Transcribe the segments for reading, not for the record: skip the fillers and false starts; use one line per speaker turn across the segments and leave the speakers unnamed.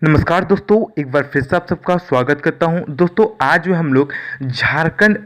नमस्कार दोस्तों, एक बार फिर से आप सबका स्वागत करता हूं। दोस्तों आज जो हम लोग झारखंड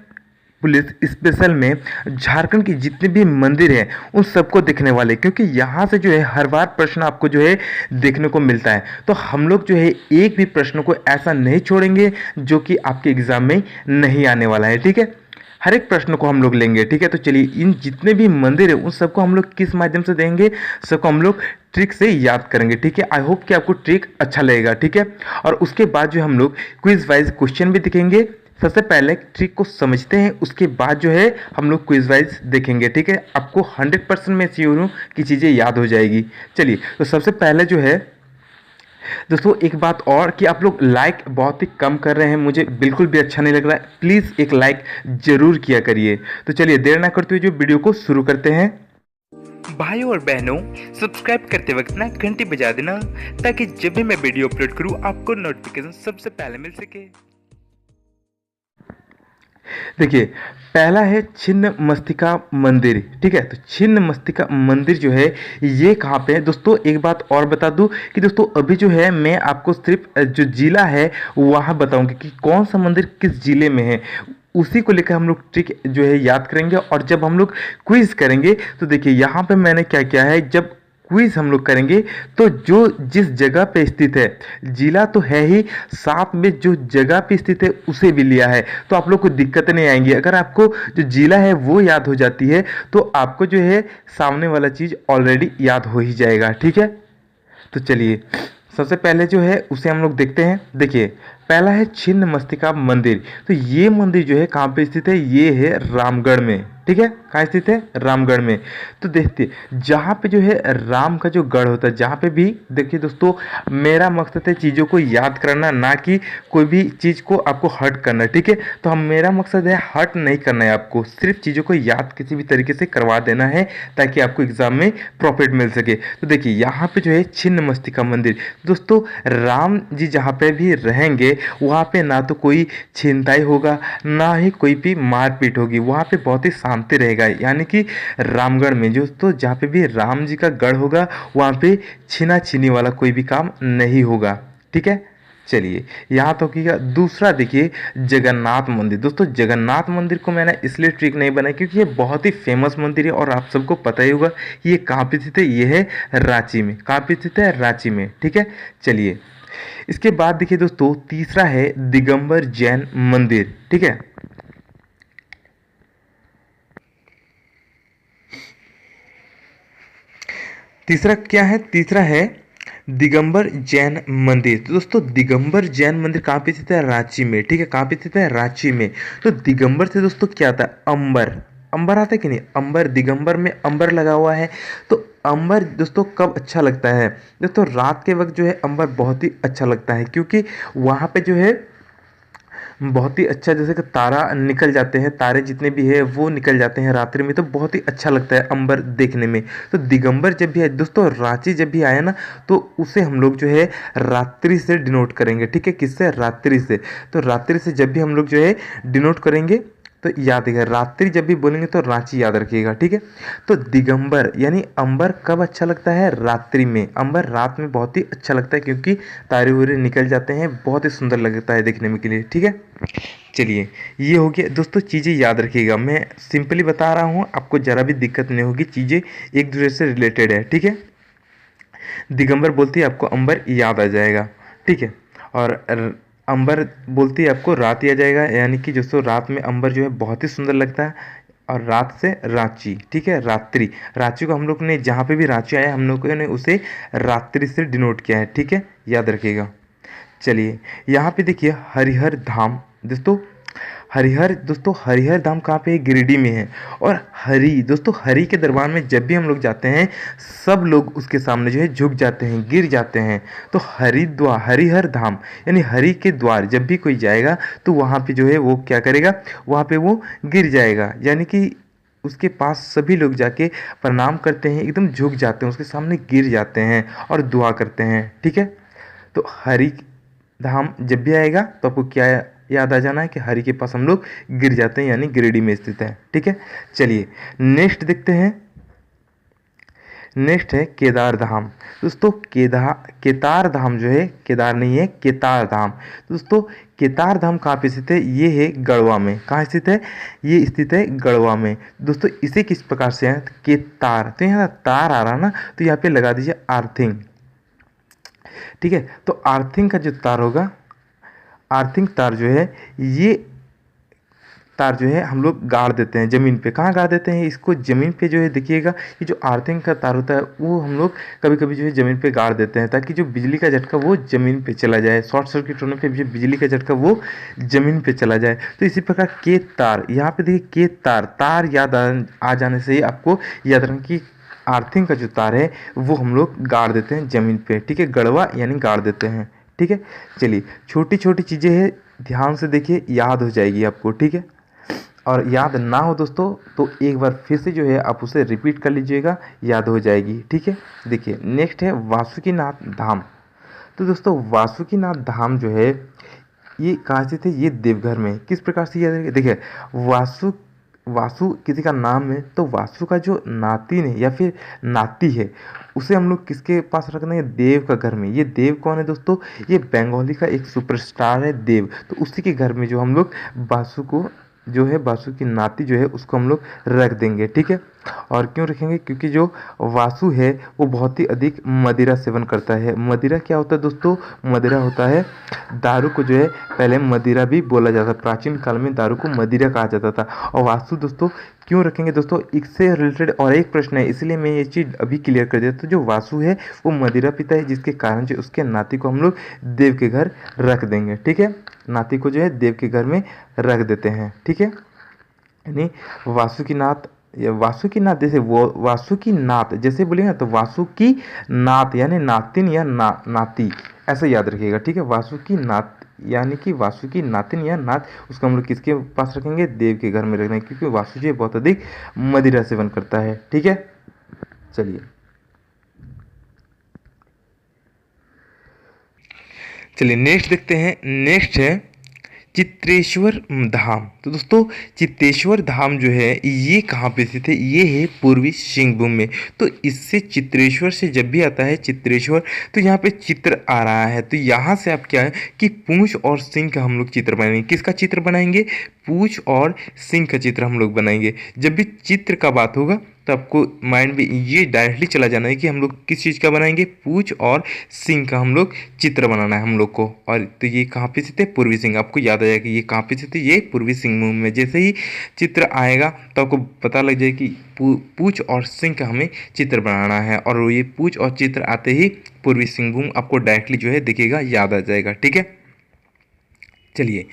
पुलिस स्पेशल में झारखंड की जितने भी मंदिर हैं उन सबको देखने वाले, क्योंकि यहाँ से जो है हर बार प्रश्न आपको जो है देखने को मिलता है। तो हम लोग जो है एक भी प्रश्न को ऐसा नहीं छोड़ेंगे जो कि आपके एग्जाम में नहीं आने वाला है। ठीक है, हर एक प्रश्न को हम लोग लेंगे। ठीक है, तो चलिए इन जितने भी मंदिर है उन सबको हम लोग किस माध्यम से देंगे, सबको हम लोग ट्रिक से याद करेंगे। ठीक है, आई होप कि आपको ट्रिक अच्छा लगेगा। ठीक है, और उसके बाद जो हम लोग क्विज वाइज क्वेश्चन भी दिखेंगे। सबसे पहले ट्रिक को समझते हैं, उसके बाद जो है हम लोग क्विज वाइज देखेंगे। ठीक है, आपको 100% मैं श्योर हूँ कि चीज़ें याद हो जाएगी। चलिए, तो सबसे पहले जो है दोस्तों एक बात और कि आप लोग लाइक बहुत ही कम कर रहे हैं, मुझे बिल्कुल भी अच्छा नहीं लग रहा है। प्लीज़ एक लाइक ज़रूर किया करिए। तो चलिए देर ना करते हुए जो वीडियो को शुरू करते हैं। भाइयों और बहनों, सब्सक्राइब करते वक्त ना घंटी बजा देना, ताकि जब भी मैं वीडियो अपलोड करूं आपको नोटिफिकेशन सबसे पहले मिल सके। देखिए, पहला है छिन्न मस्तिका मंदिर। ठीक है, तो छिन्न मस्तिका मंदिर जो है ये कहाँ पे है दोस्तों। एक बात और बता दूं कि दोस्तों अभी जो है मैं आपको सिर्फ जो जिला है वहाँ बताऊंगी कि कौन सा मंदिर किस जिले में है, उसी को लेकर हम लोग ट्रिक जो है याद करेंगे। और जब हम लोग क्विज करेंगे तो देखिए यहाँ पे मैंने क्या किया है, जब क्विज हम लोग करेंगे तो जो जिस जगह पे स्थित है, जिला तो है ही, साथ में जो जगह पे स्थित है उसे भी लिया है, तो आप लोग को दिक्कत नहीं आएंगी। अगर आपको जो जिला है वो याद हो जाती है तो आपको जो है सामने वाला चीज़ ऑलरेडी याद हो ही जाएगा। ठीक है, तो चलिए सबसे पहले जो है उसे हम लोग देखते हैं। देखिए, पहला है छिन्न मस्तिका मंदिर। तो ये मंदिर जो है कहाँ पे स्थित है, ये है रामगढ़ में। ठीक है, कहाँ स्थित है, रामगढ़ में। तो देखते जहाँ पे जो है राम का जो गढ़ होता है, जहाँ पे भी देखिए दोस्तों, मेरा मकसद है चीज़ों को याद करना, ना कि कोई भी चीज़ को आपको हर्ट करना। ठीक है, तो हम मेरा मकसद है हर्ट नहीं करना है आपको, सिर्फ चीज़ों को याद किसी भी तरीके से करवा देना है ताकि आपको एग्जाम में प्रॉफिट मिल सके। तो देखिए यहाँ पे जो है छिन्न मस्तिका मंदिर, दोस्तों राम जी जहाँ पे भी रहेंगे वहाँ पे ना तो कोई छीनताई होगा, ना ही कोई भी मारपीट होगी, वहाँ पे बहुत ही शांति रहेगा। यानी कि रामगढ़ में जो तो जहाँ पे भी राम जी का गढ़ होगा वहाँ पे छीना छीनी वाला कोई भी काम नहीं होगा। ठीक है, चलिए यहाँ तो की दूसरा देखिए जगन्नाथ मंदिर। दोस्तों जगन्नाथ मंदिर को मैंने इसलिए ट्रिक नहीं बनाया क्योंकि ये बहुत ही फेमस मंदिर है और आप सबको पता ही होगा कि ये कहाँ पे स्थित है, ये है रांची में। कहाँ पे स्थित है, रांची में। ठीक है, चलिए इसके बाद देखिए दोस्तों तीसरा है दिगंबर जैन मंदिर। ठीक है, तीसरा क्या है, तीसरा है दिगंबर जैन मंदिर। तो दोस्तों दिगंबर जैन मंदिर कहाँ पे स्थित है, रांची में। ठीक है, कहाँ पे स्थित है, रांची में। तो दिगंबर से दोस्तों क्या आता है, अंबर। अंबर आता है कि नहीं, अंबर, दिगंबर में अंबर लगा हुआ है। तो अंबर दोस्तों कब अच्छा लगता है, दोस्तों रात के वक्त जो है अंबर बहुत ही अच्छा लगता है, क्योंकि वहाँ पे जो है बहुत ही अच्छा, जैसे कि तारा निकल जाते हैं, तारे जितने भी है वो निकल जाते हैं रात्रि में, तो बहुत ही अच्छा लगता है अंबर देखने में। तो दिगंबर जब भी आए दोस्तों, रांची जब भी आए ना, तो उसे हम लोग जो है रात्रि से डिनोट करेंगे। ठीक है, किससे, रात्रि से। तो रात्रि से जब भी हम लोग जो है डिनोट करेंगे तो याद रखिएगा, रात्रि जब भी बोलेंगे तो रांची याद रखिएगा। ठीक है, तो दिगंबर यानी अंबर कब अच्छा लगता है, रात्रि में। अंबर रात में बहुत ही अच्छा लगता है क्योंकि तारे उरे निकल जाते हैं, बहुत ही सुंदर लगता है देखने में के लिए। ठीक है, चलिए ये हो गया दोस्तों, चीज़ें याद रखिएगा, मैं सिंपली बता रहा हूँ, आपको ज़रा भी दिक्कत नहीं होगी, चीज़ें एक दूसरे से रिलेटेड है। ठीक है, दिगंबर बोलते ही आपको अंबर याद आ जाएगा। ठीक है, और अंबर बोलते ही आपको रात आ जाएगा, यानी कि दोस्तों रात में अंबर जो है बहुत ही सुंदर लगता है। और रात से रांची। ठीक है, रात्रि, रांची को हम लोग ने जहाँ पे भी रांची आया हम लोगों ने उसे रात्रि से डिनोट किया है। ठीक है, याद रखिएगा। चलिए यहाँ पे देखिए हरिहर धाम। दोस्तों हरिहर, दोस्तों हरिहर धाम कहाँ पे है, गिरिडीह में है। और हरि, दोस्तों हरि के दरबार में जब भी हम लोग जाते हैं सब लोग उसके सामने जो है झुक जाते हैं, गिर जाते हैं। तो हरिद्वार, हरिहर धाम यानी हरि के द्वार जब भी कोई जाएगा तो वहाँ पे जो है वो क्या करेगा, वहाँ पे वो गिर जाएगा, यानी कि उसके पास सभी लोग जाके प्रणाम करते हैं, एकदम झुक जाते हैं, उसके सामने गिर जाते हैं और दुआ करते हैं। ठीक है, तो हरि धाम जब भी आएगा तो आपको क्या याद आ जाना है कि हरि के पास हम लोग गिर जाते हैं, यानी गिरिडीह में स्थित है। ठीक है, चलिए नेक्स्ट देखते हैं। नेक्स्ट है केदार धाम। दोस्तों केदार धाम जो है, केदार नहीं है, केदार धाम। दोस्तों केदार धाम कहाँ पे स्थित है? ये है गढ़वा में। कहाँ स्थित है? ये स्थित है गढ़वा में। दोस्तों इसे किस प्रकार से है? केदार, तो यहाँ तार आ रहा ना, तो यहाँ पे लगा दीजिए अर्थिंग। ठीक है, तो अर्थिंग का जो तार होगा, अर्थिंग तार जो है, ये तार जो है हम लोग गाड़ देते हैं ज़मीन पे। कहाँ गाड़ देते हैं इसको? ज़मीन पे जो है देखिएगा, ये जो अर्थिंग का तार होता है वो हम लोग कभी कभी जो है ज़मीन पे गाड़ देते हैं, ताकि जो बिजली का झटका वो ज़मीन पे चला जाए, शॉर्ट सर्किट होने पे जो बिजली का झटका वो ज़मीन पे चला जाए। तो इसी प्रकार के तार, यहाँ पे देखिए के तार, तार याद आ जाने से ही आपको याद रखना कि अर्थिंग का जो तार है वो हम लोग गाड़ देते हैं ज़मीन पे। ठीक है, गड़वा यानी गाड़ देते हैं। ठीक है, चलिए छोटी छोटी चीज़ें हैं, ध्यान से देखिए, याद हो जाएगी आपको। ठीक है, और याद ना हो दोस्तों तो एक बार फिर से जो है आप उसे रिपीट कर लीजिएगा, याद हो जाएगी। ठीक है, देखिए नेक्स्ट है वासुकीनाथ धाम। तो दोस्तों वासुकीनाथ धाम जो है ये कहाँ से थे? ये देवघर में। किस प्रकार से याद रखें? देखिए वासु किसी का नाम है, तो वासु का जो नातिन है या फिर नाती है उसे हम लोग किसके पास रखना है? देव का घर में। ये देव कौन है दोस्तों? ये बंगाली का एक सुपरस्टार है देव, तो उसी के घर में जो हम लोग वासु को जो है, वासु की नाती जो है उसको हम लोग रख देंगे। ठीक है, और क्यों रखेंगे? क्योंकि जो वासु है वो बहुत ही अधिक मदिरा सेवन करता है। मदिरा क्या होता है दोस्तों? मदिरा होता है दारू को जो है पहले मदिरा भी बोला जाता, प्राचीन काल में दारू को मदिरा कहा जाता था। और वासु दोस्तों क्यों रखेंगे दोस्तों? इससे रिलेटेड और एक प्रश्न है, इसलिए मैं ये चीज़ अभी क्लियर कर देता। तो जो वासु है वो मदिरा पीता है, जिसके कारण जो उसके नाती को हम लोग देव के घर रख देंगे। ठीक है, नाती को जो है देव के घर में रख देते हैं। ठीक है, यानी वासुकीनाथ, वासुकीनाथ जैसे वो वासुकीनाथ जैसे बोलिए ना, तो वासुकी नाथ यानी नातिन या नाती, ऐसा याद रखिएगा। ठीक है, वासुकीनाथ यानी कि वासुकी नातिन या नाथ, उसको हम लोग किसके पास रखेंगे? देव के घर में रखेंगे, क्योंकि वासु जी बहुत अधिक मदिरा सेवन करता है। ठीक है, चलिए नेक्स्ट देखते हैं। नेक्स्ट है चित्रेश्वर धाम। तो दोस्तों चित्तेश्वर धाम जो है ये कहाँ पे स्थित है? ये है पूर्वी सिंहभूम में। तो इससे चित्रेश्वर से जब भी आता है चित्रेश्वर, तो यहाँ पे चित्र आ रहा है, तो यहाँ से आप क्या है कि पूंछ और सिंह का हम लोग चित्र बनाएंगे। किसका चित्र बनाएंगे? पूंछ और सिंह का चित्र हम लोग बनाएंगे। जब भी चित्र का बात होगा तो आपको माइंड में ये डायरेक्टली चला जाना है कि हम लोग किस चीज़ का बनाएंगे? पूंछ और सिंह का हम लोग चित्र बनाना है हम लोग को। और तो ये कहाँ पे स्थित है? पूर्वी सिंह। आपको याद आ जाएगा कि ये कहाँ पे स्थित है? ये पूर्वी सिंहभूम में। जैसे ही चित्र आएगा तो आपको पता लग जाए कि पूंछ और सिंह का हमें चित्र बनाना है, और ये पूंछ और चित्र आते ही पूर्वी सिंहभूम आपको डायरेक्टली जो है दिखेगा, याद आ जाएगा। ठीक है, चलिए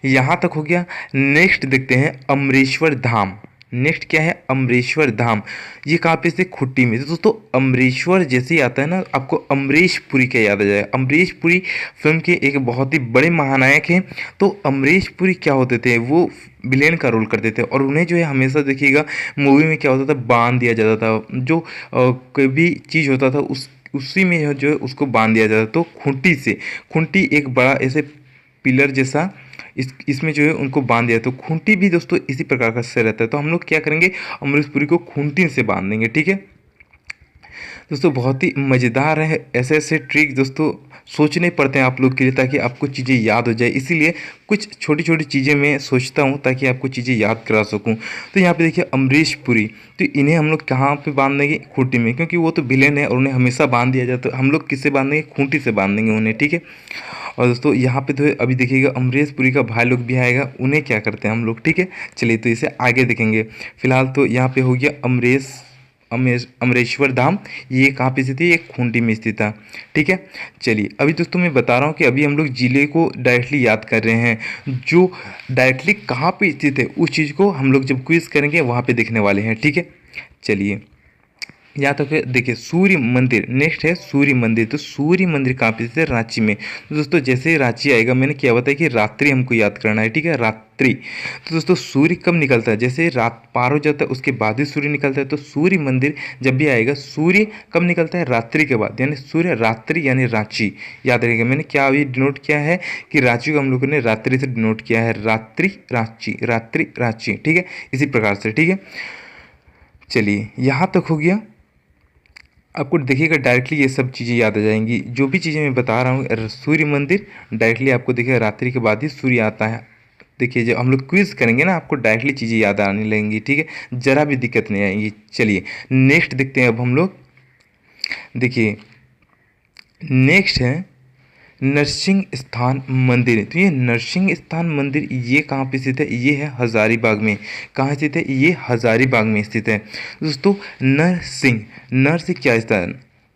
यहाँ तक हो गया। नेक्स्ट देखते हैं अमरेश्वर धाम। नेक्स्ट क्या है? अमरेश्वर धाम। ये कहाँ पे से? खुट्टी में। तो दोस्तों अमरेश्वर जैसे ही आता है ना, आपको अमरीश पुरी क्या याद आ जाएगा? अमरीश पुरी फिल्म के एक बहुत ही बड़े महानायक हैं। तो अमरीश पुरी क्या होते थे? वो विलेन का रोल करते थे, और उन्हें जो है हमेशा देखिएगा मूवी में क्या होता था? बांध दिया जाता था। जो कोई भी चीज़ होता था उसी में जो है उसको बांध दिया जाता था। तो खूंटी से, खूंटी एक बड़ा ऐसे पिलर जैसा इसमें जो है उनको बांध दिया। तो खूंटी भी दोस्तों इसी प्रकार का से रहता है। तो हम लोग क्या करेंगे? अमरीश पुरी को खूंटी से बांध देंगे। ठीक है दोस्तों, बहुत ही मज़ेदार है। ऐसे ऐसे ट्रिक दोस्तों सोचने पड़ते हैं आप लोग के लिए, ताकि आपको चीज़ें याद हो जाए। इसीलिए कुछ छोटी छोटी चीज़ें मैं सोचता हूँ ताकि आपको चीज़ें याद करा सकूँ। तो यहाँ पे देखिए अमरीश पुरी, तो इन्हें हम लोग कहाँ पे बांध देंगे? खूंटी में, क्योंकि वो तो विलेन है और उन्हें हमेशा बांध दिया जाता है। हम लोग किससे बांध देंगे? खूंटी से बांध देंगे उन्हें। ठीक है, और दोस्तों यहाँ पे तो अभी देखिएगा अमरीश पुरी का भाई लोग भी आएगा, उन्हें क्या करते हैं हम लोग। ठीक है, चलिए तो इसे आगे देखेंगे। फिलहाल तो यहाँ पे हो गया अमरेश्वर धाम। ये कहाँ पे स्थित है? ये खूंटी में स्थित है। ठीक है, चलिए अभी दोस्तों मैं बता रहा हूँ कि अभी हम लोग जिले को डायरेक्टली याद कर रहे हैं। जो डायरेक्टली कहाँ पे स्थित है उस चीज़ को हम लोग जब क्विज करेंगे वहाँ पे देखने वाले हैं। ठीक है, चलिए यहाँ तक देखिए सूर्य मंदिर। नेक्स्ट है सूर्य मंदिर। तो सूर्य मंदिर कहाँ पे स्थित है? रांची में। तो दोस्तों जैसे ही रांची आएगा, मैंने क्या बताया कि रात्रि हमको याद करना है। ठीक है, रात्रि। तो दोस्तों सूर्य कब निकलता है? जैसे रात पार हो जाता है उसके बाद ही सूर्य निकलता है। तो सूर्य मंदिर जब भी आएगा, सूर्य कब निकलता है? रात्रि के बाद, यानी सूर्य रात्रि यानी रांची। याद रखिएगा, मैंने क्या अभी डिनोट किया है कि रांची को हम लोगों ने रात्रि से डिनोट किया है। रात्रि रांची, रात्रि रांची। ठीक है, इसी प्रकार से। ठीक है, चलिए यहाँ तक हो गया। आपको देखिएगा डायरेक्टली ये सब चीज़ें याद आ जाएंगी। जो भी चीज़ें मैं बता रहा हूँ, सूर्य मंदिर डायरेक्टली आपको देखिएगा रात्रि के बाद ही सूर्य आता है। देखिए जब हम लोग क्विज करेंगे ना, आपको डायरेक्टली चीज़ें याद आने लगेंगी, ठीक है, ज़रा भी दिक्कत नहीं आएगी। चलिए नेक्स्ट देखते हैं अब हम लोग। देखिए नेक्स्ट है नरसिंह स्थान मंदिर। तो ये नरसिंह स्थान मंदिर ये कहाँ पे स्थित है? ये है हजारीबाग में। कहाँ स्थित है? ये हजारीबाग में स्थित है दोस्तों। नरसिंह, नर से क्या स्थान,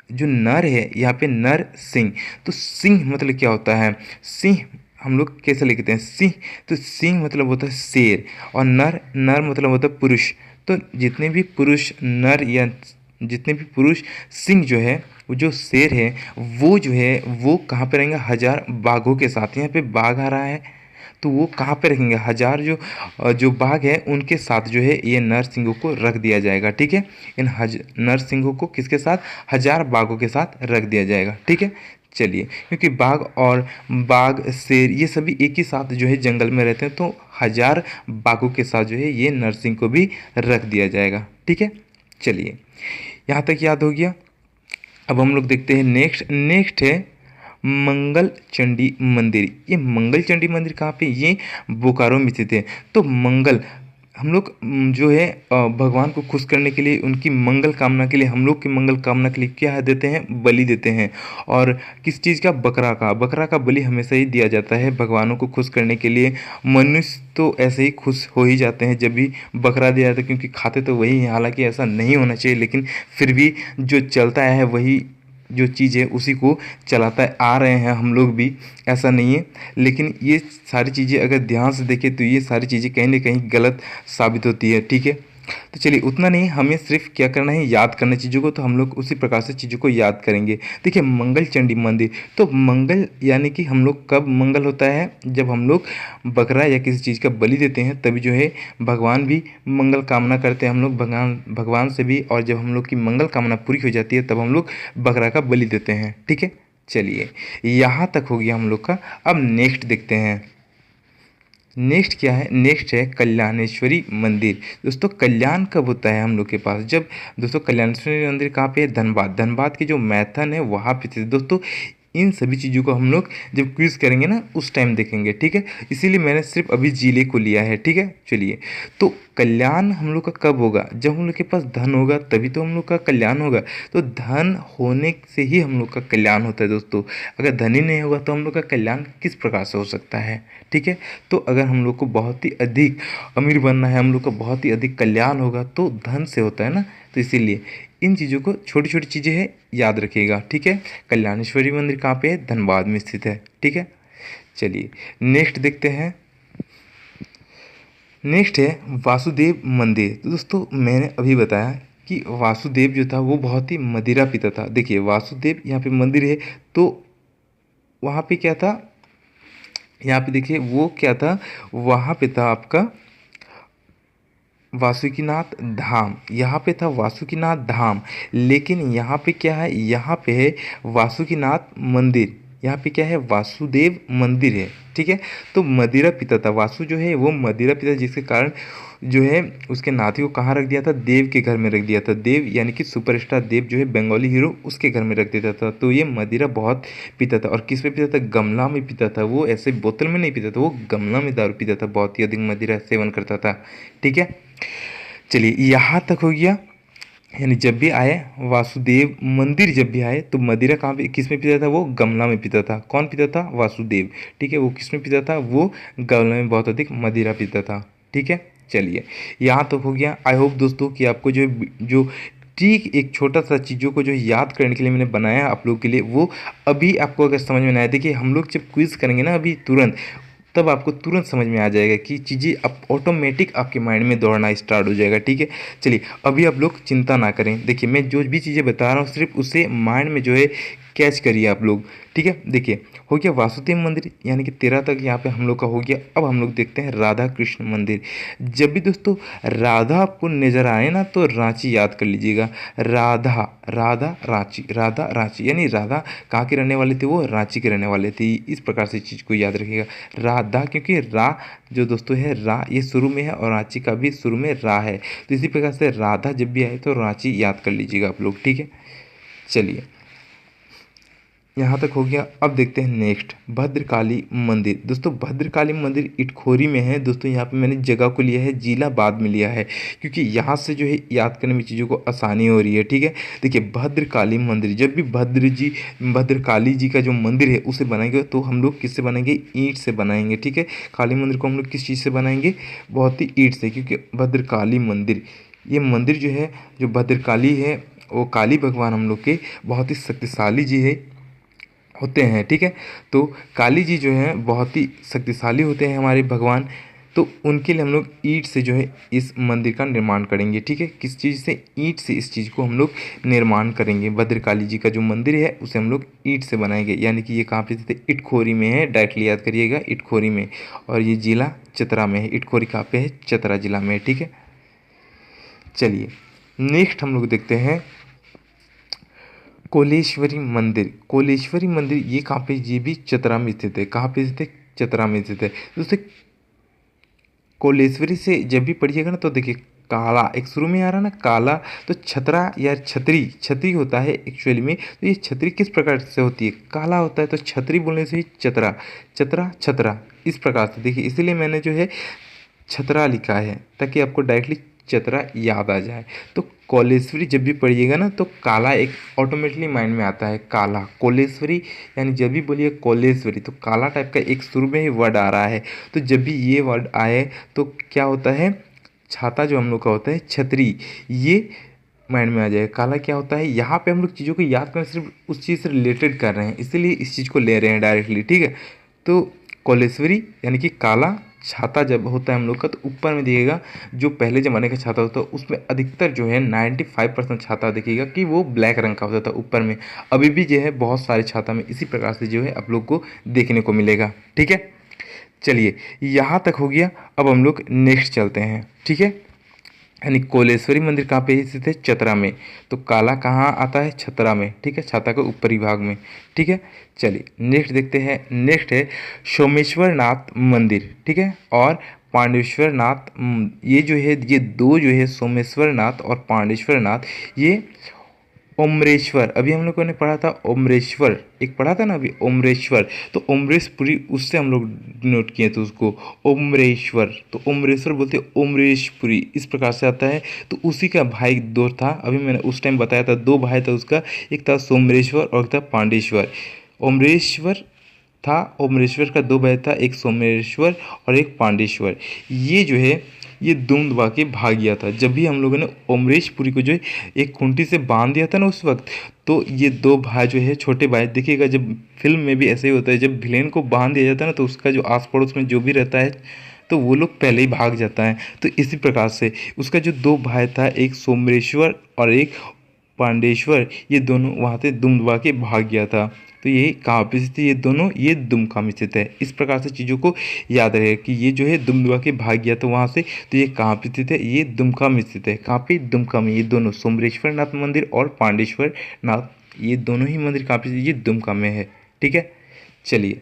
जो नर है यहाँ पे नर सिंह। तो सिंह मतलब क्या होता है? सिंह हम लोग कैसे लिखते हैं? सिंह। तो सिंह मतलब होता है शेर, और नर, नर मतलब होता है पुरुष। तो जितने भी पुरुष नर या जितने भी पुरुष सिंह जो है, वो जो शेर है, वो जो है वो कहाँ पे रहेंगे? हजार बाघों के साथ। यहाँ पे बाघ आ रहा है तो वो कहाँ पे रखेंगे? हजार जो बाघ है उनके साथ जो है ये नर सिंहों को रख दिया जाएगा, ठीक है। इन नर सिंहों को किसके साथ? हजार बाघों के साथ रख दिया जाएगा, ठीक है। चलिए, क्योंकि बाघ और बाघ शेर ये सभी एक ही साथ जो है जंगल में रहते हैं, तो हजार बाघों के साथ जो है ये नरसिंह को भी रख दिया जाएगा, ठीक है। चलिए यहाँ तक याद हो गया। अब हम लोग देखते हैं नेक्स्ट। नेक्स्ट है मंगल चंडी मंदिर। ये मंगल चंडी मंदिर कहाँ पे? ये बोकारो में स्थित है। तो मंगल हम लोग जो है भगवान को खुश करने के लिए, उनकी मंगल कामना के लिए, हम लोग की मंगल कामना के लिए क्या देते हैं? बलि देते हैं। और किस चीज़ का? बकरा का। बकरा का बलि हमेशा ही दिया जाता है भगवानों को खुश करने के लिए। मनुष्य तो ऐसे ही खुश हो ही जाते हैं जब भी बकरा दिया जाता है, क्योंकि खाते तो वही हैं। हालांकि ऐसा नहीं होना चाहिए, लेकिन फिर भी जो चलता है वही जो चीज़ है उसी को चलाता आ रहे हैं हम लोग भी, ऐसा नहीं है। लेकिन ये सारी चीज़ें अगर ध्यान से देखें तो ये सारी चीज़ें कहीं ना कहीं गलत साबित होती है, ठीक है। तो चलिए उतना नहीं, हमें सिर्फ क्या करना है? याद करना चीज़ों को। तो हम लोग उसी प्रकार से चीज़ों को याद करेंगे। देखिए मंगल चंडी मंदिर, तो मंगल यानी कि हम लोग कब मंगल होता है? जब हम लोग बकरा या किसी चीज़ का बलि देते हैं, तभी जो है भगवान भी मंगल कामना करते हैं हम लोग भगवान से भी। और जब हम लोग की मंगल कामना पूरी हो जाती है तब हम लोग बकरा का बलि देते हैं, ठीक है। चलिए यहाँ तक हो गया हम लोग का। अब नेक्स्ट देखते हैं। नेक्स्ट क्या है? नेक्स्ट है कल्याणेश्वरी मंदिर। दोस्तों कल्याण कब होता है हम लोग के पास? जब दोस्तों कल्याणेश्वरी मंदिर कहाँ पे है? धनबाद। धनबाद की जो मैथन है वहाँ पे थे दोस्तों। इन सभी चीज़ों को हम लोग जब क्विज करेंगे ना उस टाइम देखेंगे, ठीक है। इसीलिए मैंने सिर्फ अभी जिले को लिया है, ठीक है। चलिए तो कल्याण हम लोग का कब होगा? जब हम लोग के पास धन होगा तभी तो हम लोग का कल्याण होगा। तो धन होने से ही हम लोग का कल्याण होता है दोस्तों। अगर धन ही नहीं होगा तो हम लोग का कल्याण किस प्रकार से हो सकता है, ठीक है। तो अगर हम लोग को बहुत ही अधिक अमीर बनना है, हम लोग का बहुत ही अधिक कल्याण होगा, तो धन से होता है ना। तो इसीलिए इन चीज़ों को, छोटी छोटी चीज़ें हैं, याद रखिएगा, ठीक है। कल्याणेश्वरी मंदिर कहाँ पे है? धनबाद में स्थित है, ठीक है। चलिए नेक्स्ट देखते हैं। नेक्स्ट है वासुदेव मंदिर। तो दोस्तों मैंने अभी बताया कि वासुदेव जो था वो बहुत ही मदिरा पीता था। देखिए वासुदेव यहाँ पे मंदिर है, तो वहाँ पे क्या था? यहाँ पे देखिए वो क्या था? वहाँ पे था आपका वासुकीनाथ धाम। यहाँ पे था वासुकीनाथ धाम, लेकिन यहाँ पे क्या है? यहाँ पे है वासुकीनाथ मंदिर। यहाँ पे क्या है? वासुदेव मंदिर है, ठीक है। तो मदिरा पिता था, वासु जो है वो मदिरा पिता, जिसके कारण जो है उसके नाती को कहाँ रख दिया था? देव के घर में रख दिया था। देव यानी कि सुपरस्टार देव जो है बंगाली हीरो, उसके घर में रख देता था। तो ये मदिरा बहुत पीता था। और किस पे पीता था? गमला में पीता था। वो ऐसे बोतल में नहीं पीता था, वो गमला में दारू पीता था। बहुत ही अधिक मदिरा सेवन करता था, ठीक है। चलिए यहाँ तक हो गया। यानी जब भी आए वासुदेव मंदिर, जब भी आए तो मदिरा कहाँ पे, किस में पीता था? वो गमला में पीता था। कौन पीता था? वासुदेव, ठीक है। वो किस में पीता था? वो गमला में बहुत अधिक मदिरा पीता था, ठीक है। चलिए यहाँ तो हो गया। आई होप दोस्तों कि आपको जो ठीक एक छोटा सा चीज़ों को जो याद करने के लिए मैंने बनाया आप लोग के लिए, वो अभी आपको अगर समझ में ना आए, देखिए हम लोग जब क्विज करेंगे ना अभी तुरंत, तब आपको तुरंत समझ में आ जाएगा कि चीज़ें अब ऑटोमेटिक आपके माइंड में दौड़ना स्टार्ट हो जाएगा, ठीक है। चलिए अभी आप लोग चिंता ना करें। देखिए मैं जो भी चीज़ें बता रहा हूँ सिर्फ उसे माइंड में जो है कैच करिए आप लोग, ठीक है। देखिए हो गया वासुदेव मंदिर, यानी कि 13 तक यहाँ पे हम लोग का हो गया। अब हम लोग देखते हैं राधा कृष्ण मंदिर। जब भी दोस्तों राधा आपको नज़र आए ना तो रांची याद कर लीजिएगा। राधा, राधा रांची, राधा रांची, यानी राधा कहाँ के रहने वाले थे? वो रांची के रहने वाले थे। इस प्रकार से चीज़ को याद रखिएगा। राधा, क्योंकि रा जो दोस्तों है रा ये शुरू में है, और रांची का भी शुरू में रा है। तो इसी प्रकार से राधा जब भी आए तो रांची याद कर लीजिएगा आप लोग, ठीक है। चलिए यहाँ तक हो गया। अब देखते हैं नेक्स्ट भद्रकाली मंदिर। दोस्तों भद्रकाली मंदिर इटखोरी में है। दोस्तों यहाँ पे मैंने जगह को लिया है जिला बाद में लिया है, क्योंकि यहाँ से जो है याद करने में चीज़ों को आसानी हो रही है। ठीक है, देखिए भद्रकाली मंदिर, जब भी भद्रकाली जी का जो मंदिर है उसे बनाएंगे तो हम लोग किससे बनाएंगे, ईंट से बनाएंगे। ठीक है, काली मंदिर को हम लोग किस चीज़ से बनाएंगे, बहुत ही ईंट से, क्योंकि भद्रकाली मंदिर, ये मंदिर जो है, जो भद्रकाली है, वो काली भगवान हम लोग के बहुत ही शक्तिशाली जी है होते हैं। ठीक है, तो काली जी जो हैं बहुत ही शक्तिशाली होते हैं हमारे भगवान, तो उनके लिए हम लोग ईंट से जो है इस मंदिर का निर्माण करेंगे। ठीक है, किस चीज़ से, ईंट से इस चीज़ को हम लोग निर्माण करेंगे। भद्रकाली जी का जो मंदिर है उसे हम लोग ईंट से बनाएंगे, यानी कि ये कहाँ पे स्थित है, इटखोरी में है, डायरेक्टली याद करिएगा इटखोरी में, और ये जिला चतरा में है। इटखोरी कहाँ पे है, चतरा जिला में है। ठीक है, चलिए नेक्स्ट हम लोग देखते हैं कोलेश्वरी मंदिर। कोलेश्वरी मंदिर ये कहाँ पे, ये भी चतरा में स्थित है। कहाँ पे स्थित है, चतरा में स्थित है। दोस्तों कोलेश्वरी से जब भी पढ़िएगा ना तो देखिए काला एक शुरू में आ रहा ना काला, तो छतरा या छतरी, छतरी होता है एक्चुअली में। तो ये छतरी किस प्रकार से होती है, काला होता है, तो छतरी बोलने से ही चतरा, चतरा छतरा इस प्रकार से। देखिए इसीलिए मैंने जो है छतरा लिखा है ताकि आपको डायरेक्टली चतरा याद आ जाए। तो कोलेश्वरी जब भी पढ़िएगा ना तो काला एक ऑटोमेटिकली माइंड में आता है, काला कोलेश्वरी, यानी जब भी बोलिए कोलेश्वरी तो काला टाइप का एक शुरू में ही वर्ड आ रहा है। तो जब भी ये वर्ड आए तो क्या होता है, छाता जो हम लोग का होता है, छतरी, ये माइंड में आ जाएगा। काला क्या होता है, यहाँ पे हम लोग चीज़ों को याद करना सिर्फ उस चीज़ से रिलेटेड कर रहे हैं, इसीलिए इस चीज़ को ले रहे हैं डायरेक्टली। ठीक है, तो कोलेश्वरी यानी कि काला छाता जब होता है हम लोग का, तो ऊपर में दिखेगा जो पहले ज़माने का छाता होता है उसमें अधिकतर जो है 95% छाता देखिएगा कि वो ब्लैक रंग का होता था ऊपर में। अभी भी जो है बहुत सारे छाता में इसी प्रकार से जो है आप लोग को देखने को मिलेगा। ठीक है, चलिए यहाँ तक हो गया। अब हम लोग नेक्स्ट चलते हैं। ठीक है, यानी कोलेश्वरी मंदिर कहाँ पे स्थित है, चतरा में। तो काला कहाँ आता है, छतरा में। ठीक है, छाता के ऊपरी भाग में। ठीक है, चलिए नेक्स्ट देखते हैं। नेक्स्ट है सोमेश्वर नाथ मंदिर। ठीक है, और पांडेश्वर नाथ, ये जो है, ये दो जो है सोमेश्वर नाथ और पांडेश्वर नाथ, ये ओमरेश्वर, अभी हम लोगों ने पढ़ा था ओमरेश्वर, एक पढ़ा था ना अभी ओमरेश्वर, तो ओमरेशपुरी उससे हम लोग नोट किए थे उसको, ओमरेश्वर, तो ओमरेश्वर बोलते ओमरेशपुरी इस प्रकार से आता है। तो उसी का भाई दो था, अभी मैंने उस टाइम बताया था, दो भाई था उसका, एक था सोमरेश्वर और एक था पांडेश्वर। ओमरेश्वर था, ओमरेश्वर का दो भाई था, एक सोमेश्वर और एक पांडेश्वर। ये जो है ये दुम दबा के भाग गया था। जब भी हम लोगों ने ओमरेशपुरी को जो है एक खूंटी से बांध दिया था ना उस वक्त, तो ये दो भाई जो है, छोटे भाई, देखिएगा जब फिल्म में भी ऐसे ही होता है, जब विलेन को बांध दिया जाता है ना तो उसका जो आस पड़ोस में जो भी रहता है तो वो लोग पहले ही भाग जाता है। तो इसी प्रकार से उसका जो दो भाई था, एक सोमरेश्वर और एक पांडेश्वर, ये दोनों वहाँ से दुम दबा के भाग गया था। तो ये कहाँ पे स्थित है, ये दोनों ये दुमका में स्थित है। इस प्रकार से चीज़ों को याद रहे कि ये जो है दुमदुमा के भाग गया तो वहाँ से, तो ये कहाँ पे स्थित है, ये दुमका में स्थित है। कहाँ पे, दुमका में। ये दोनों सोमरेश्वर नाथ मंदिर और पांडेश्वर नाथ, ये दोनों ही मंदिर कहाँ पे, ये दुमका में है। ठीक है, चलिए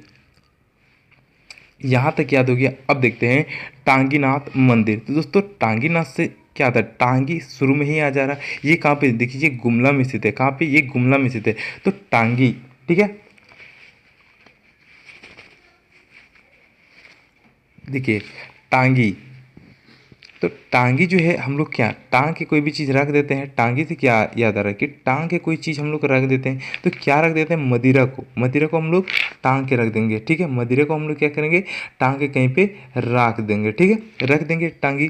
यहाँ तक याद हो गया। अब देखते हैं टांगीनाथ मंदिर। तो दोस्तों टांगीनाथ से क्या आता है, टांगी शुरू में ही आ जा रहा है। ये कहाँ पे, देखिए गुमला में स्थित है। कहाँ पे, ये गुमला में स्थित है। तो टांगी, ठीक है, देखिए टांगी, तो टांगी जो है हम लोग क्या, टांग के कोई भी चीज़ रख देते हैं, टांगी से क्या याद आ रहा है कि टांग के कोई चीज़ हम लोग रख देते हैं, तो क्या रख देते हैं, मदिरा को, मदिरा को हम लोग टांग के रख देंगे। ठीक है, मदिरा को हम लोग क्या करेंगे, टांग के कहीं पे रख देंगे। ठीक है, रख देंगे टांगी।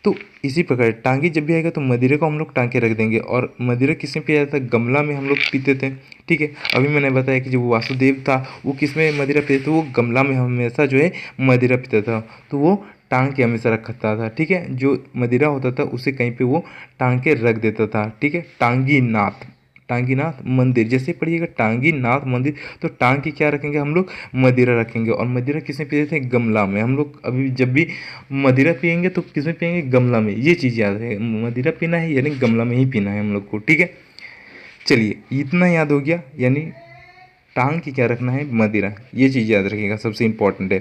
तो इसी प्रकार टांगी जब भी आएगा तो मदिरे को हम लोग टांग के रख देंगे। और मदिरा किसमें पिया जाता है, गमला में हम लोग पीते थे। ठीक है, अभी मैंने बताया कि जो वासुदेव था वो किसमें मदिरा पीते थे, वो गमला में हमेशा जो है मदिरा पीता था, तो वो टांग के हमेशा रखता था। ठीक है, जो मदिरा होता था उसे कहीं पे वो टांग के रख देता था। ठीक है, टांगी नाथ, टांगीनाथ मंदिर, जैसे पढ़िएगा टांगीनाथ मंदिर, तो टांग की क्या रखेंगे हम लोग, मदिरा रखेंगे। और मदिरा किसमें पीते थे, गमला में। हम लोग अभी जब भी मदिरा पियेंगे तो किसमें पियेंगे, गमला में। ये चीज़ याद है, मदिरा पीना है यानी गमला में ही पीना है हम लोग को। ठीक है, चलिए इतना याद हो गया, यानी टांग की क्या रखना है, मदिरा, ये चीज़ याद रखिएगा, सबसे इम्पोर्टेंट है।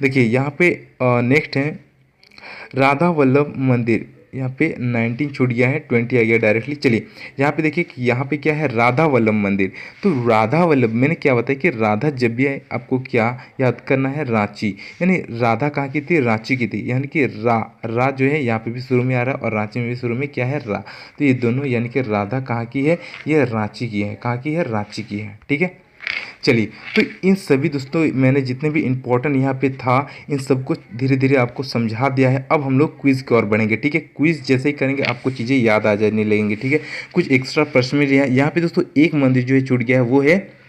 देखिए यहाँ पे नेक्स्ट है राधा वल्लभ मंदिर। यहाँ पे 19 छूट गया है, 20 आ गया डायरेक्टली। चलिए यहाँ पे देखिए कि यहाँ पे क्या है, राधा वल्लभ मंदिर। तो राधा वल्लभ मैंने क्या बताया कि राधा जब भी आए आपको क्या याद करना है, रांची। यानी राधा कहाँ की थी, रांची की थी। यानी कि रा जो है यहाँ पे भी शुरू में आ रहा है और रांची में भी शुरू में क्या है, रा। तो ये दोनों यानी कि राधा कहाँ की है, ये रांची की है। कहाँ की है, रांची की है। ठीक है, चलिए तो इन सभी दोस्तों मैंने जितने भी इम्पोर्टेंट यहाँ पे था इन सबको धीरे धीरे आपको समझा दिया है। अब हम लोग क्विज़ की ओर बढ़ेंगे। ठीक है, क्विज़ जैसे ही करेंगे आपको चीज़ें याद आ जाने लगेंगी। ठीक है, कुछ एक्स्ट्रा प्रश्न में यहाँ पे दोस्तों एक मंदिर जो है छूट गया है, वो है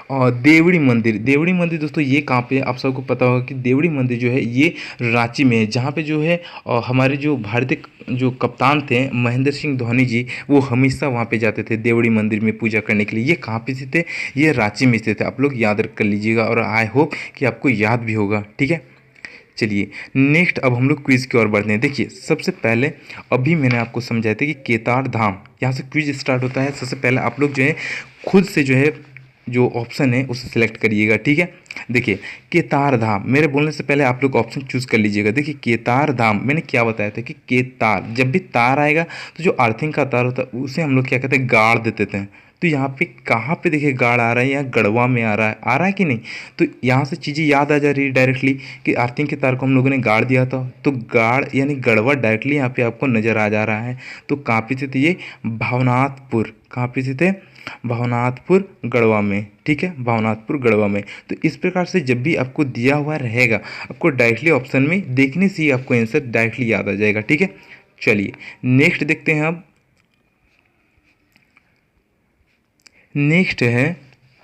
और देवड़ी मंदिर। देवड़ी मंदिर दोस्तों ये कहाँ पे है, आप सबको पता होगा कि देवड़ी मंदिर जो है ये रांची में है, जहाँ पे जो है हमारे जो भारतीय जो कप्तान थे महेंद्र सिंह धोनी जी, वो हमेशा वहाँ पे जाते थे देवड़ी मंदिर में पूजा करने के लिए। ये कहाँ पे स्थित है, ये रांची में स्थित है। आप लोग याद रख कर लीजिएगा और आई होप कि आपको याद भी होगा। ठीक है, चलिए नेक्स्ट अब हम लोग क्विज़ की ओर बढ़ते हैं। देखिए सबसे पहले अभी मैंने आपको समझाया था कि केदार धाम, यहाँ से क्विज स्टार्ट होता है। सबसे पहले आप लोग जो है खुद से जो है जो ऑप्शन है उसे सिलेक्ट करिएगा। ठीक है, देखिए केदार धाम, मेरे बोलने से पहले आप लोग ऑप्शन चूज कर लीजिएगा। देखिए केदार धाम मैंने क्या बताया था कि केतार, जब भी तार आएगा तो जो अर्थिंग का तार होता है उसे हम लोग क्या कहते हैं, गाड़ देते थे। तो यहाँ पे कहाँ पे देखिए गाड़ आ रहा है, यहाँ गढ़वा में आ रहा है कि नहीं। तो यहाँ से चीज़ें याद आ जा रही है डायरेक्टली कि अर्थिंग के तार को हम लोगों ने गाड़ दिया था, तो गाड़ यानी गढ़वा डायरेक्टली यहाँ पे आपको नज़र आ जा रहा है। तो कहाँ पे स्थित ये, भावनाथपुर। कहाँ पे स्थित है, भावनाथपुर गढ़वा में। ठीक है, भावनाथपुर गढ़वा में। तो इस प्रकार से जब भी आपको दिया हुआ रहेगा आपको डायरेक्टली ऑप्शन में देखने से ही आपको आंसर डायरेक्टली याद आ जाएगा। ठीक है, चलिए नेक्स्ट देखते हैं। अब नेक्स्ट है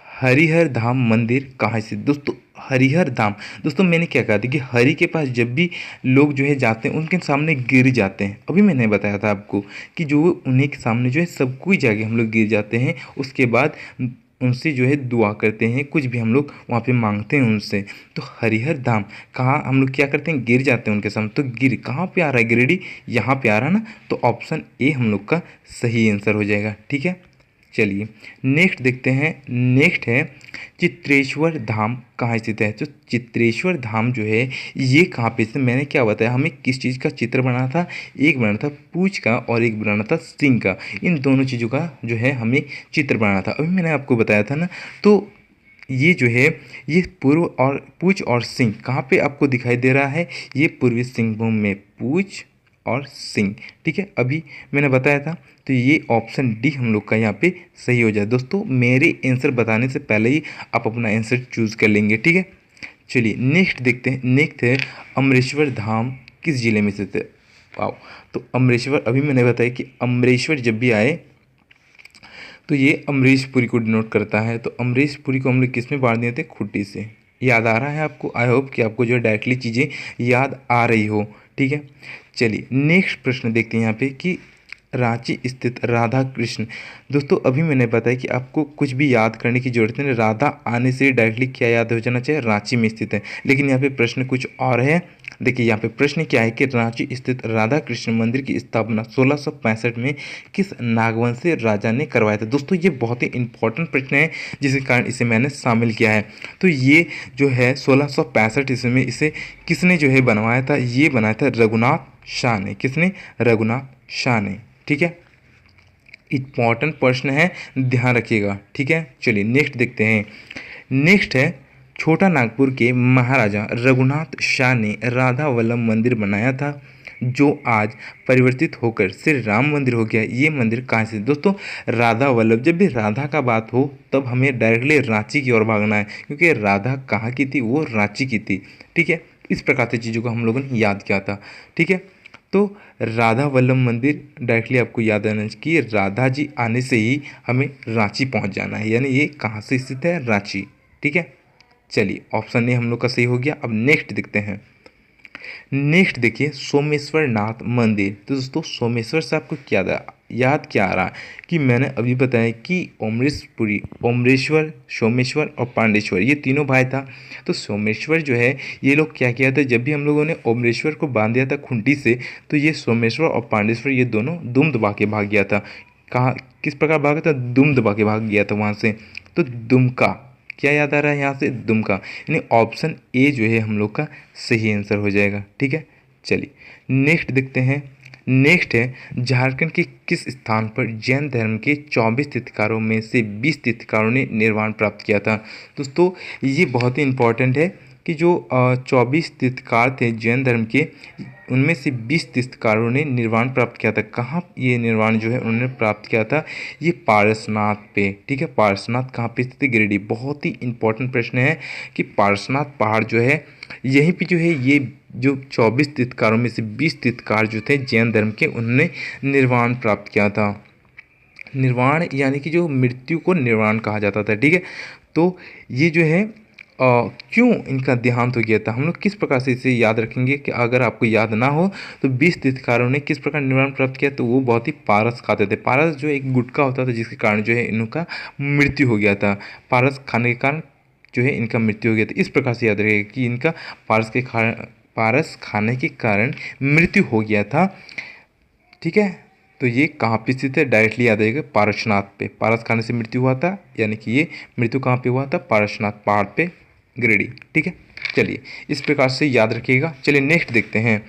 हरिहर धाम मंदिर कहाँ से। दोस्तों हरिहर धाम, दोस्तों मैंने क्या कहा था कि हरि के पास जब भी लोग जो है जाते हैं उनके सामने गिर जाते हैं। अभी मैंने बताया था आपको कि जो उन्हीं के सामने जो है सब कोई जाके हम लोग गिर जाते हैं, उसके बाद उनसे जो है दुआ करते हैं, कुछ भी हम लोग वहाँ पे मांगते हैं उनसे। तो हरिहर धाम कहाँ हम लोग क्या करते हैं, गिर जाते हैं उनके सामने। तो गिर कहाँ पे आ रहा है, गिरिडीह यहाँ पे आ रहा है ना। तो ऑप्शन ए हम लोग का सही आंसर हो जाएगा। ठीक है, चलिए नेक्स्ट देखते हैं। नेक्स्ट है चित्रेश्वर धाम कहाँ स्थित है। तो चित्रेश्वर धाम जो है ये कहाँ पे स्थित, मैंने क्या बताया हमें किस चीज़ का चित्र बनाना था, एक बनाना था पूंछ का और एक बनाना था सिंह का। इन दोनों चीज़ों का जो है हमें चित्र बनाना था, अभी मैंने आपको बताया था ना। तो ये जो है ये पूर्व और पूंछ और सिंह कहाँ पे आपको दिखाई दे रहा है, ये पूर्वी सिंहभूम में पूंछ और सिंह। ठीक है, अभी मैंने बताया था। तो ये ऑप्शन डी हम लोग का यहाँ पे सही हो जाए। दोस्तों मेरे आंसर बताने से पहले ही आप अपना आंसर चूज़ कर लेंगे। ठीक है, चलिए नेक्स्ट देखते हैं। नेक्स्ट है अमरेश्वर धाम किस जिले में स्थित है। आओ, तो अमरेश्वर अभी मैंने बताया कि अमरेश्वर जब भी आए तो ये अमरीश पुरी को डिनोट करता है। तो अमरीश पुरी को हम लोग किस में बांट दिए थे, खुट्टी से। याद आ रहा है आपको, आई होप कि आपको जो है डायरेक्टली चीज़ें याद आ रही हो। ठीक है, चलिए नेक्स्ट प्रश्न देखते हैं यहाँ पे कि रांची स्थित राधा कृष्ण। दोस्तों अभी मैंने बताया कि आपको कुछ भी याद करने की जरूरत नहीं, राधा आने से डायरेक्टली क्या याद हो जाना चाहिए, रांची में स्थित है। लेकिन यहाँ पे प्रश्न कुछ और है। देखिए यहाँ पे प्रश्न क्या है कि रांची स्थित राधा कृष्ण मंदिर की स्थापना 1665 में किस नागवंशी राजा ने करवाया था। दोस्तों ये बहुत ही इंपॉर्टेंट प्रश्न है जिसके कारण इसे मैंने शामिल किया है। तो ये जो है 1665 ईस्वी में इसे किसने जो है बनवाया था, ये बनाया था रघुनाथ शाह ने। किसने, रघुनाथ शाह ने। ठीक है, इंपॉर्टेंट प्रश्न है, ध्यान रखिएगा। ठीक है, चलिए नेक्स्ट देखते हैं। नेक्स्ट है छोटा नागपुर के महाराजा रघुनाथ शाह ने राधा वल्लभ मंदिर बनाया था जो आज परिवर्तित होकर श्री राम मंदिर हो गया। ये मंदिर कहाँ से। दोस्तों राधा वल्लभ, जब भी राधा का बात हो तब हमें डायरेक्टली रांची की ओर भागना है, क्योंकि राधा कहाँ की थी, वो रांची की थी। ठीक है, इस प्रकार से चीज़ों को हम लोगों ने याद किया था। ठीक है, तो राधा वल्लभ मंदिर डायरेक्टली आपको याद आना चाहिए कि राधा जी आने से ही हमें रांची पहुंच जाना है, यानी ये कहाँ से स्थित है, रांची। ठीक है, चलिए ऑप्शन ए हम लोग का सही हो गया। अब नेक्स्ट देखते हैं। नेक्स्ट देखिए सोमेश्वर नाथ मंदिर। तो दोस्तों सोमेश्वर से आपको क्या याद क्या आ रहा है कि मैंने अभी बताया कि ओमरेशपुरी, ओमरेश्वर, सोमेश्वर और पांडेश्वर ये तीनों भाई था। तो सोमेश्वर जो है ये लोग क्या किया था, जब भी हम लोगों ने ओमरेश्वर को बांध दिया था खूंटी से, तो ये सोमेश्वर और पांडेश्वर ये दोनों दुम दबा के भाग गया था। कहाँ, किस प्रकार भागा था, दुम दबा के भाग गया था वहाँ से। तो दुमका, क्या याद आ रहा है यहाँ से, दुमका। यानी ऑप्शन ए जो है हम लोग का सही आंसर हो जाएगा। ठीक है, चलिए नेक्स्ट देखते हैं। नेक्स्ट है झारखंड के किस स्थान पर जैन धर्म के 24 तीर्थंकरों में से 20 तीर्थंकरों ने निर्वाण प्राप्त किया था। दोस्तों ये बहुत ही इम्पोर्टेंट है कि जो 24 तीर्थंकर थे जैन धर्म के, उनमें से 20 तीर्थंकरों ने निर्वाण प्राप्त किया था। कहाँ ये निर्वाण जो है उन्होंने प्राप्त किया था? ये पारसनाथ पे, ठीक है। पारसनाथ कहाँ पे स्थित है? गिरिडीह। बहुत ही इंपॉर्टेंट प्रश्न है कि पारसनाथ पहाड़ जो है यहीं पे जो है ये जो 24 तीर्थंकरों में से 20 तीर्थंकर जो थे जैन धर्म के, उन्होंने निर्वाण प्राप्त किया था। निर्वाण यानी कि जो मृत्यु को निर्वाण कहा जाता था, ठीक है। तो ये जो है क्यों इनका देहांत हो गया था, हम लोग किस प्रकार से इसे याद रखेंगे कि अगर आपको याद ना हो तो 20 तीर्थंकरों ने किस प्रकार निर्वाण प्राप्त किया, तो वो बहुत ही पारस खाते थे। पारस जो एक गुटखा होता था जिसके कारण जो है इनका मृत्यु हो गया था। पारस खाने के कारण जो है इनका मृत्यु हो गया था। इस प्रकार से याद रखेगा कि इनका पारस खाने के कारण मृत्यु हो गया था, ठीक है। तो ये कहाँ पे स्थित है? डायरेक्टली याद आएगा पारसनाथ पे। पारस खाने से मृत्यु हुआ था, यानी कि ये मृत्यु कहाँ पे हुआ था? पारसनाथ पहाड़ पे, गिरिडीह, ठीक है। चलिए इस प्रकार से याद रखिएगा। चलिए नेक्स्ट देखते हैं।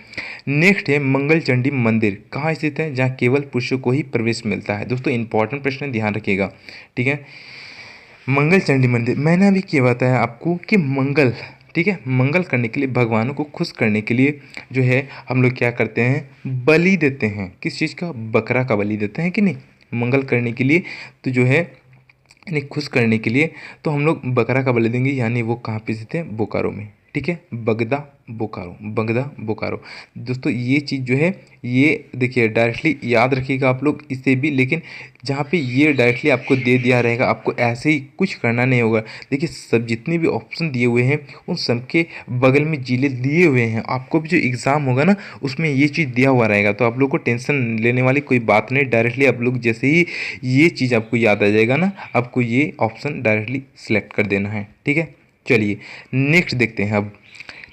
नेक्स्ट है मंगल चंडी मंदिर कहाँ स्थित है जहाँ केवल पुरुषों को ही प्रवेश मिलता है? दोस्तों इंपॉर्टेंट प्रश्न है, ध्यान रखिएगा, ठीक है। मंगल चंडी मंदिर, मैंने अभी क्या बताया आपको कि मंगल, ठीक है, मंगल करने के लिए, भगवानों को खुश करने के लिए जो है हम लोग क्या करते हैं? बलि देते हैं। किस चीज़ का? बकरा का बलि देते हैं कि नहीं, मंगल करने के लिए। तो जो है यानी खुश करने के लिए तो हम लोग बकरा का बलि देंगे, यानी वो कहाँ पे स्थित है? बोकारो में, ठीक है। बगदा बोकारो, बगदा बोकारो। दोस्तों ये चीज़ जो है ये देखिए डायरेक्टली याद रखिएगा आप लोग इसे भी, लेकिन जहाँ पे ये डायरेक्टली आपको दे दिया रहेगा, आपको ऐसे ही कुछ करना नहीं होगा। देखिए सब जितने भी ऑप्शन दिए हुए हैं उन सब के बगल में जिले दिए हुए हैं। आपको भी जो एग्ज़ाम होगा ना उसमें ये चीज़ दिया हुआ रहेगा, तो आप लोग को टेंशन लेने वाली कोई बात नहीं। डायरेक्टली आप लोग जैसे ही ये चीज़ आपको याद आ जाएगा ना, आपको ये ऑप्शन डायरेक्टली सेलेक्ट कर देना है, ठीक है। चलिए नेक्स्ट देखते हैं। अब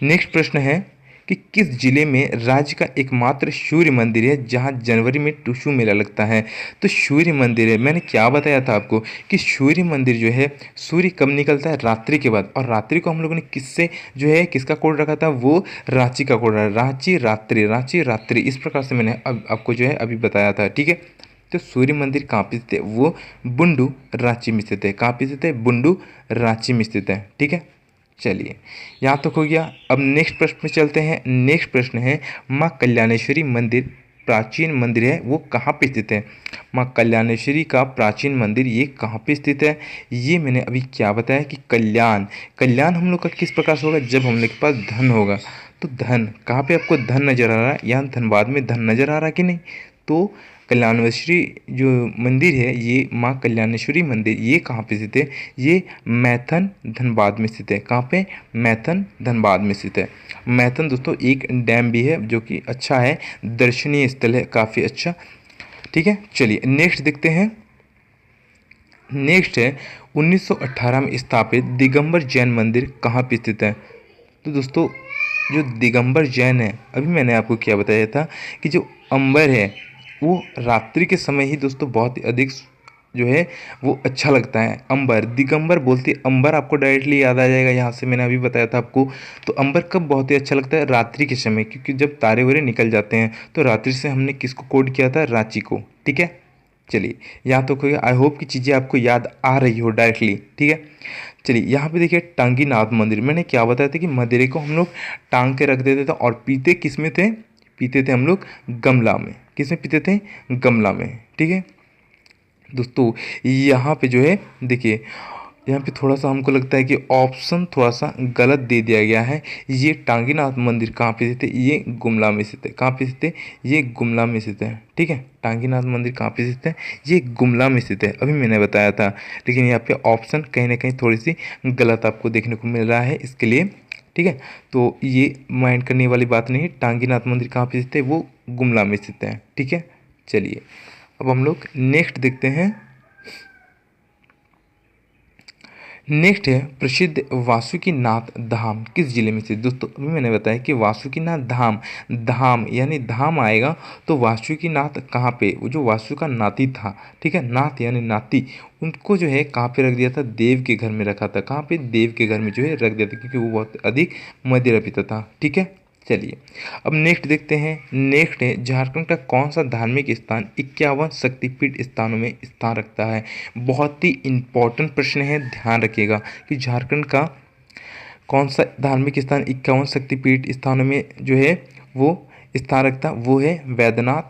नेक्स्ट प्रश्न है कि किस जिले में राज्य का एकमात्र सूर्य मंदिर है जहां जनवरी में टुसू मेला लगता है? तो सूर्य मंदिर है, मैंने क्या बताया था आपको कि सूर्य मंदिर जो है सूर्य कब निकलता है? रात्रि के बाद। और रात्रि को हम लोगों ने किससे जो है किसका कोड रखा था? वो रांची का कोड रहा, रांची रात्रि, रांची रात्रि। इस प्रकार से मैंने अब आपको जो है अभी बताया था, ठीक है। तो सूर्य मंदिर कहाँ पे स्थित है? वो बुंडू रांची में स्थित है। कहाँ पे स्थित है? बुंडू रांची में स्थित है, ठीक है। चलिए यहाँ तक हो गया। अब नेक्स्ट प्रश्न में चलते हैं। नेक्स्ट प्रश्न है माँ कल्याणेश्वरी मंदिर प्राचीन मंदिर है, वो कहाँ पे स्थित है? माँ कल्याणेश्वरी का प्राचीन मंदिर ये कहाँ पे स्थित है? ये मैंने अभी क्या बताया कि कल्याण, कल्याण हम लोग का किस प्रकार से होगा? जब हम लोग के पास धन होगा। तो धन कहाँ पे आपको धन नजर आ रहा है? यहाँ धनबाद में धन नजर आ रहा है कि नहीं? तो कल्याणेश्वरी जो मंदिर है ये माँ कल्याणेश्वरी मंदिर ये कहाँ पे स्थित है? ये मैथन धनबाद में स्थित है। कहाँ पे? मैथन धनबाद में स्थित है। मैथन दोस्तों एक डैम भी है जो कि अच्छा है, दर्शनीय स्थल है, काफ़ी अच्छा, ठीक है। चलिए नेक्स्ट देखते हैं। नेक्स्ट है 1918 में स्थापित दिगंबर जैन मंदिर कहाँ पे स्थित है? तो दोस्तों जो दिगंबर जैन है, अभी मैंने आपको क्या बताया था कि जो अंबर है वो रात्रि के समय ही दोस्तों बहुत ही अधिक जो है वो अच्छा लगता है। अंबर, दिगंबर बोलते अंबर आपको डायरेक्टली याद आ जाएगा, यहाँ से मैंने अभी बताया था आपको। तो अंबर कब बहुत ही अच्छा लगता है? रात्रि के समय, क्योंकि जब तारे वारे निकल जाते हैं तो रात्रि से हमने किसको कोड किया था? रांची को, ठीक है। चलिए यहाँ तो कोई, आई होप कि चीज़ें आपको याद आ रही हो डायरेक्टली, ठीक है। चलिए यहाँ पे देखिए टांगीनाथ मंदिर, मैंने क्या बताया था कि मदिरे को हम लोग टांग के रख देते थे और पीते किस में थे? पीते थे हम लोग गमला में। किस में पीते थे? गमला में, ठीक है। दोस्तों यहाँ पे जो है देखिए यहाँ पे थोड़ा सा हमको लगता है कि ऑप्शन थोड़ा सा गलत दे दिया गया है। ये टांगीनाथ मंदिर कहाँ पे स्थित है? ये गुमला में स्थित है। कहाँ पे स्थित है? ये गुमला में स्थित है, ठीक है। टांगीनाथ मंदिर कहाँ पे स्थित है? ये गुमला में स्थित है, अभी मैंने बताया था। लेकिन यहाँ पे ऑप्शन कहीं ना कहीं थोड़ी सी गलत आपको देखने को मिल रहा है, इसके लिए, ठीक है। तो ये माइंड करने वाली बात नहीं है। टांगीनाथ मंदिर कहाँ पे स्थित है? वो गुमला में स्थित है, ठीक है। चलिए अब हम लोग नेक्स्ट देखते हैं। नेक्स्ट है प्रसिद्ध वासुकीनाथ धाम किस जिले में स्थित? दोस्तों अभी मैंने बताया कि वासुकीनाथ धाम, धाम यानी धाम आएगा तो वासुकीनाथ कहाँ पे? वो जो वासु का नाती था, ठीक है, नाथ यानी नाती, उनको जो है कहाँ पे रख दिया था? देव के घर में रखा था। कहाँ पे? देव के घर में जो है रख दिया था, क्योंकि वो बहुत अधिक मदिरा पीता था, ठीक है। चलिए अब नेक्स्ट देखते हैं। नेक्स्ट है झारखंड का कौन सा धार्मिक स्थान 51 शक्तिपीठ स्थानों में स्थान रखता है। बहुत ही इंपॉर्टेंट प्रश्न है, ध्यान रखिएगा कि झारखंड का कौन सा धार्मिक स्थान 51 शक्तिपीठ स्थानों में जो है वो स्थान रखता, वो है वैद्यनाथ,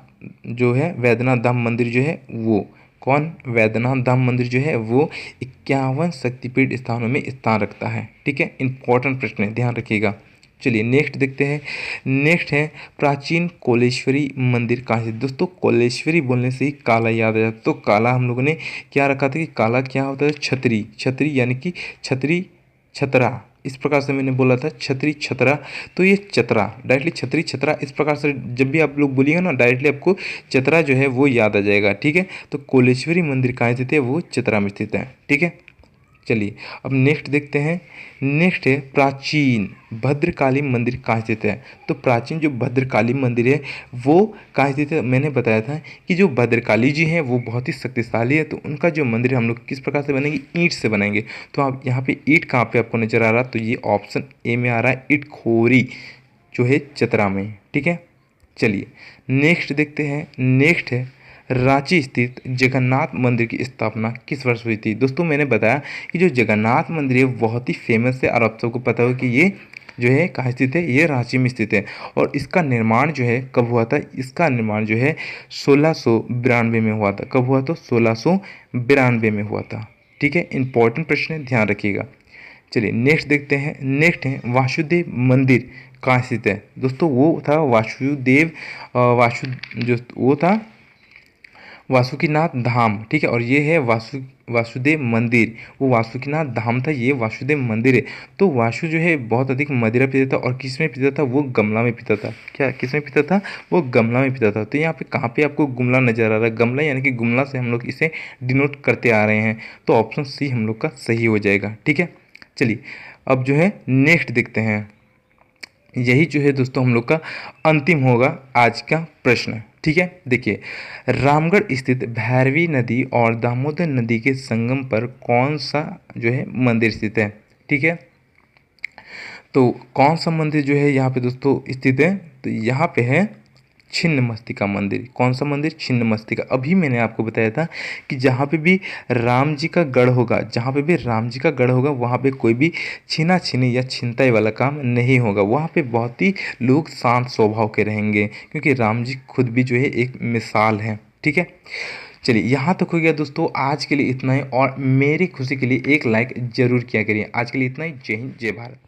जो है वैद्यनाथ धाम मंदिर जो है वो कौन, वैद्यनाथ धाम मंदिर जो है वो 51 शक्तिपीठ स्थानों में स्थान रखता है। ठीक है, इंपॉर्टेंट प्रश्न है, ध्यान रखिएगा। चलिए नेक्स्ट देखते हैं। नेक्स्ट है प्राचीन कोलेश्वरी मंदिर कहाँ से। दोस्तों कोलेश्वरी बोलने से ही काला याद आ जाता, तो काला हम लोगों ने क्या रखा था कि काला क्या होता है, छतरी, छतरी यानी कि छतरी छतरा, इस प्रकार से मैंने बोला था छतरी छतरा, तो ये चतरा, डायरेक्टली छतरी छतरा, इस प्रकार से जब भी आप लोग बोलिएगा ना डायरेक्टली आपको चतरा जो है वो याद आ जाएगा। ठीक है, तो कोलेश्वरी मंदिर कहाँ स्थित है, वो चतरा में स्थित है। ठीक है, चलिए अब नेक्स्ट देखते हैं। नेक्स्ट है प्राचीन भद्रकाली मंदिर कहाँ स्थित है। तो प्राचीन जो भद्रकाली मंदिर है वो कहाँ स्थित है, मैंने बताया था कि जो भद्रकाली जी हैं वो बहुत ही शक्तिशाली है, तो उनका जो मंदिर हम लोग किस प्रकार से बनाएंगे, ईंट से बनाएंगे। तो आप यहाँ पे ईंट कहाँ पे आपको नजर आ रहा है, तो ये ऑप्शन ए में आ रहा है, ईंट खोरी जो है चतरा में। ठीक है, चलिए नेक्स्ट देखते हैं। नेक्स्ट है रांची स्थित जगन्नाथ मंदिर की स्थापना किस वर्ष हुई थी। दोस्तों मैंने बताया कि जो जगन्नाथ मंदिर है बहुत ही फेमस है और आप सबको पता हो कि ये जो है कहाँ स्थित है, ये रांची में स्थित है। और इसका निर्माण जो है कब हुआ था, इसका निर्माण जो है 1692 में हुआ था। कब हुआ, तो 1692 में हुआ था। ठीक है, इंपॉर्टेंट प्रश्न है, ध्यान रखिएगा। चलिए नेक्स्ट देखते हैं। नेक्स्ट है वासुदेव मंदिर कहाँ स्थित है। दोस्तों वो था वासुदेव जो वो था वासुकीनाथ धाम। ठीक है, और ये है वासुदेव मंदिर, वो वासुकीनाथ धाम था, ये वासुदेव मंदिर है। तो वासु जो है बहुत अधिक मदिरा पीता था, और किस में पीता था, वो गमला में पीता था। क्या किस में पीता था, वो गमला में पीता था। तो यहाँ पे कहाँ पे आपको गुमला नजर आ रहा है, गमला यानी कि गुमला से हम लोग इसे डिनोट करते आ रहे हैं, तो ऑप्शन सी हम लोग का सही हो जाएगा। ठीक है, चलिए अब जो है नेक्स्ट देखते हैं। यही जो है दोस्तों हम लोग का अंतिम होगा आज का प्रश्न। ठीक है, देखिए रामगढ़ स्थित भैरवी नदी और दामोदर नदी के संगम पर कौन सा जो है मंदिर स्थित है। ठीक है, तो कौन सा मंदिर जो है यहाँ पे दोस्तों स्थित है, तो यहाँ पे है छिन्नमस्तिका मंदिर। कौन सा मंदिर, छिन्नमस्तिका। अभी मैंने आपको बताया था कि जहाँ पे भी राम जी का गढ़ होगा, जहाँ पे भी राम जी का गढ़ होगा वहाँ पे कोई भी छीना छीनी या छिनताई वाला काम नहीं होगा। वहाँ पे बहुत ही लोग शांत स्वभाव के रहेंगे, क्योंकि राम जी खुद भी जो है एक मिसाल है। ठीक है, चलिए यहाँ तक हो गया दोस्तों, आज के लिए इतना ही, और मेरी खुशी के लिए एक लाइक ज़रूर किया करिए। आज के लिए इतना ही, जय हिंद जय भारत।